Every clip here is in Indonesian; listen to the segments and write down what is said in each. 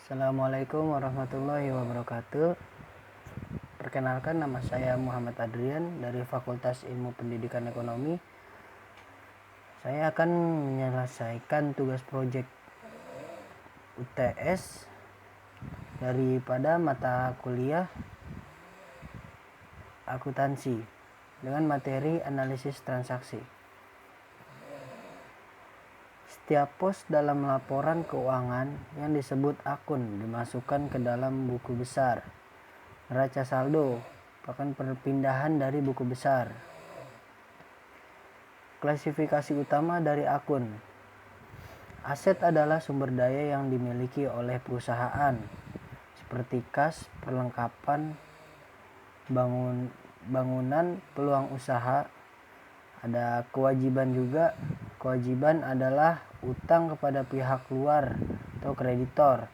Assalamualaikum warahmatullahi wabarakatuh. Perkenalkan, nama saya Muhammad Adrian dari Fakultas Ilmu Pendidikan Ekonomi. Saya akan menyelesaikan tugas proyek UTS daripada mata kuliah akuntansi dengan materi analisis transaksi. Setiap pos dalam laporan keuangan yang disebut akun dimasukkan ke dalam buku besar. Neraca saldo merupakan perpindahan dari buku besar. Klasifikasi utama dari akun. Aset adalah sumber daya yang dimiliki oleh perusahaan, seperti kas, perlengkapan, bangunan, peluang usaha. Ada kewajiban juga. Kewajiban adalah utang kepada pihak luar atau kreditor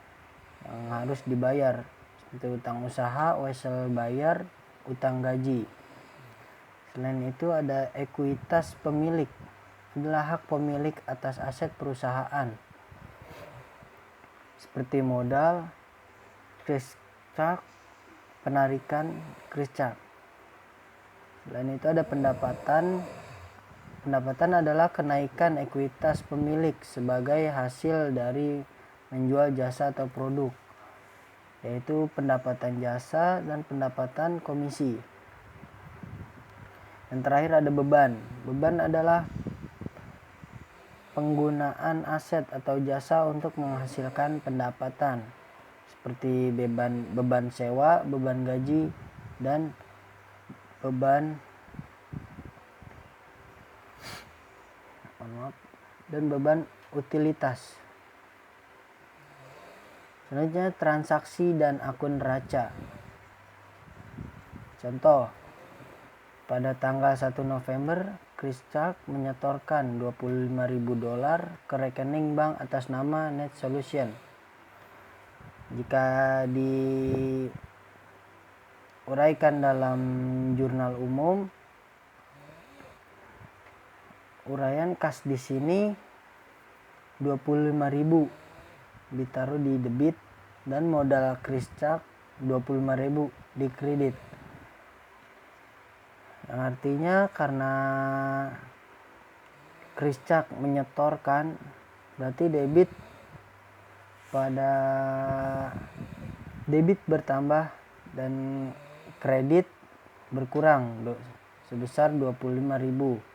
yang harus dibayar, seperti utang usaha, wesel bayar, utang gaji. Selain itu ada ekuitas pemilik, adalah hak pemilik atas aset perusahaan, seperti modal, Kriscak, penarikan Kriscak. Selain itu ada pendapatan. Pendapatan adalah kenaikan ekuitas pemilik sebagai hasil dari menjual jasa atau produk, yaitu pendapatan jasa dan pendapatan komisi. Yang terakhir ada beban. Beban adalah penggunaan aset atau jasa untuk menghasilkan pendapatan, seperti beban sewa, beban gaji, dan beban utilitas. Selanjutnya transaksi dan akun neraca. Contoh, pada tanggal 1 November, Kriscak menyetorkan $25.000 ke rekening bank atas nama Net Solution. Jika diuraikan dalam jurnal umum, uraian kas di sini 25.000 ditaruh di debit dan modal Kriscak 25.000 di kredit. Yang artinya karena Kriscak menyetorkan, berarti debit bertambah dan kredit berkurang sebesar 25.000.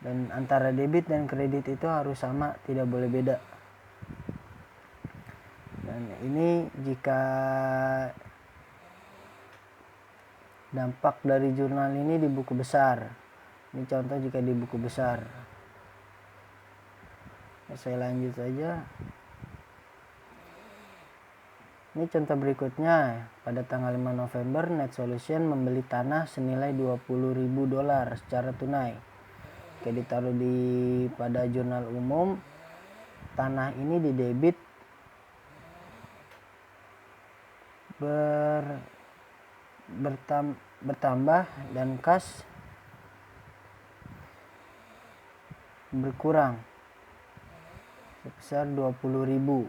Dan antara debit dan kredit itu harus sama, tidak boleh beda. Dan ini jika dampak dari jurnal ini di buku besar. Ini contoh jika di buku besar. Saya lanjut saja. Ini contoh berikutnya. Pada tanggal 5 November, Net Solution membeli tanah senilai $20.000 secara tunai. Jika ditaruh pada jurnal umum, tanah ini di debit bertambah dan kas berkurang sebesar 20.000.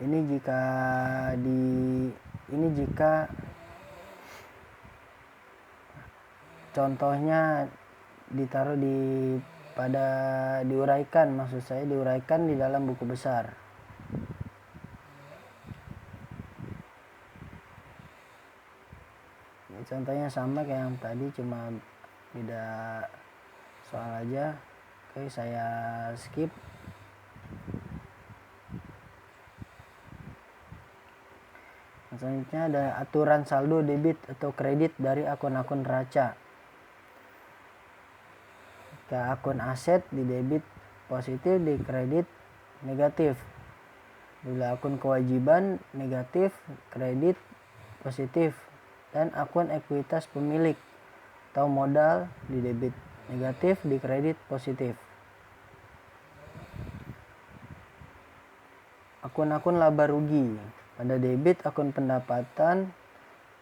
Ini jika contohnya ditaruh diuraikan di dalam buku besar. Ini contohnya sama kayak yang tadi, cuma beda soal aja. Oke, saya skip. Selanjutnya ada aturan saldo debit atau kredit dari akun-akun neraca. Ke akun aset di debit positif, di kredit negatif. Bila akun kewajiban negatif, kredit positif. Dan akun ekuitas pemilik atau modal di debit negatif, di kredit positif. Akun-akun laba rugi. Pada debit akun pendapatan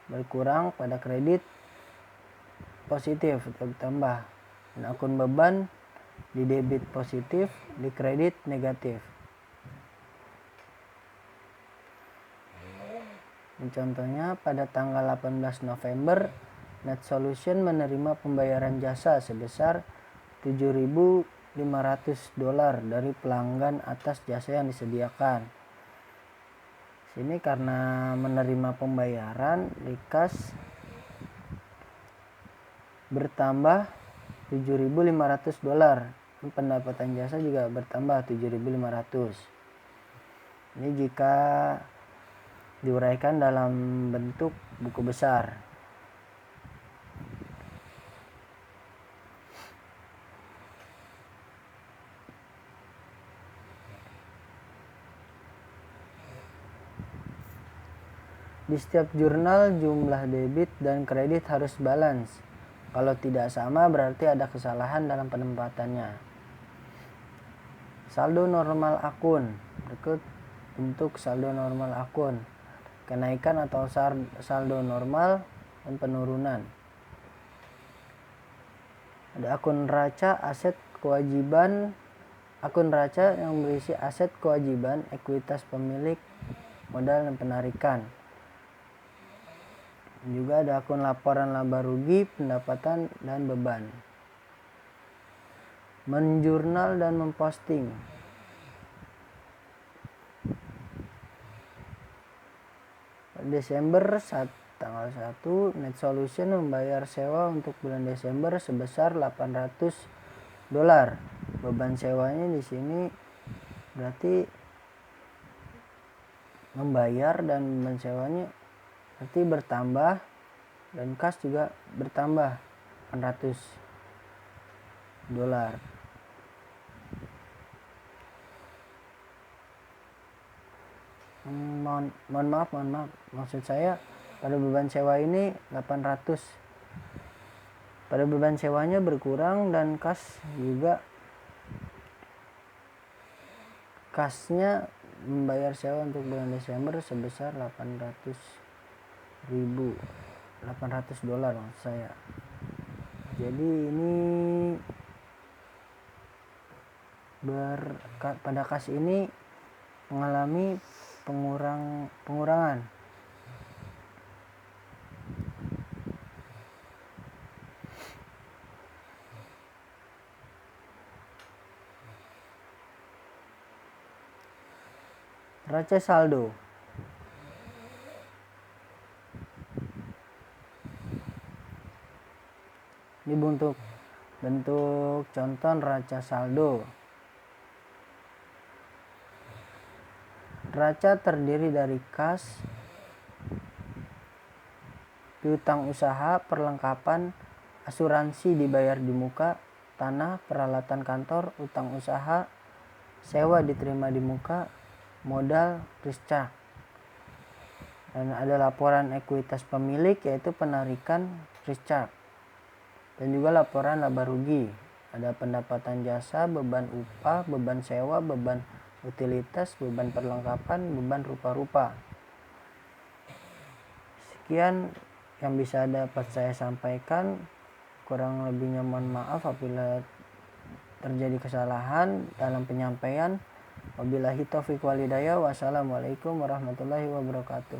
berkurang, pada kredit positif atau bertambah. Dan akun beban di debit positif, di kredit negatif. Contohnya pada tanggal 18 November, NetSolution menerima pembayaran jasa sebesar $7.500 dari pelanggan atas jasa yang disediakan. Sini karena menerima pembayaran di kas bertambah $7.500. Pendapatan jasa juga bertambah 7.500. Ini jika diuraikan dalam bentuk buku besar. Di setiap jurnal jumlah debit dan kredit harus balance. Kalau tidak sama berarti ada kesalahan dalam penempatannya. Saldo normal akun. Berikut bentuk saldo normal akun. Kenaikan atau saldo normal dan penurunan. Ada akun neraca, aset, kewajiban. Akun neraca yang berisi aset, kewajiban, ekuitas pemilik, modal, dan penarikan. Juga ada akun laporan laba rugi, pendapatan, dan beban. Menjurnal dan memposting. Desember tanggal 1, NetSolution membayar sewa untuk bulan Desember sebesar $800. Beban sewanya di sini berarti membayar dan beban sewanya berarti bertambah, dan kas juga bertambah $800. Mohon maaf, maksud saya pada beban sewa ini 800. Pada beban sewanya berkurang dan kasnya membayar sewa untuk bulan Desember sebesar $800 maksud saya. Jadi ini pada kas ini mengalami pengurangan. Neraca saldo. Ini bentuk contoh neraca saldo. Neraca terdiri dari kas, piutang usaha, perlengkapan, asuransi dibayar di muka, tanah, peralatan kantor, utang usaha, sewa diterima di muka, modal, risk-charge. Dan ada laporan ekuitas pemilik yaitu penarikan, risk-charge. Dan juga laporan laba rugi. Ada pendapatan jasa, beban upah, beban sewa, beban utilitas, beban perlengkapan, beban rupa-rupa. Sekian yang bisa dapat saya sampaikan. Kurang lebihnya mohon maaf apabila terjadi kesalahan dalam penyampaian. Wabillahi taufiq wal hidayah. Wassalamualaikum warahmatullahi wabarakatuh.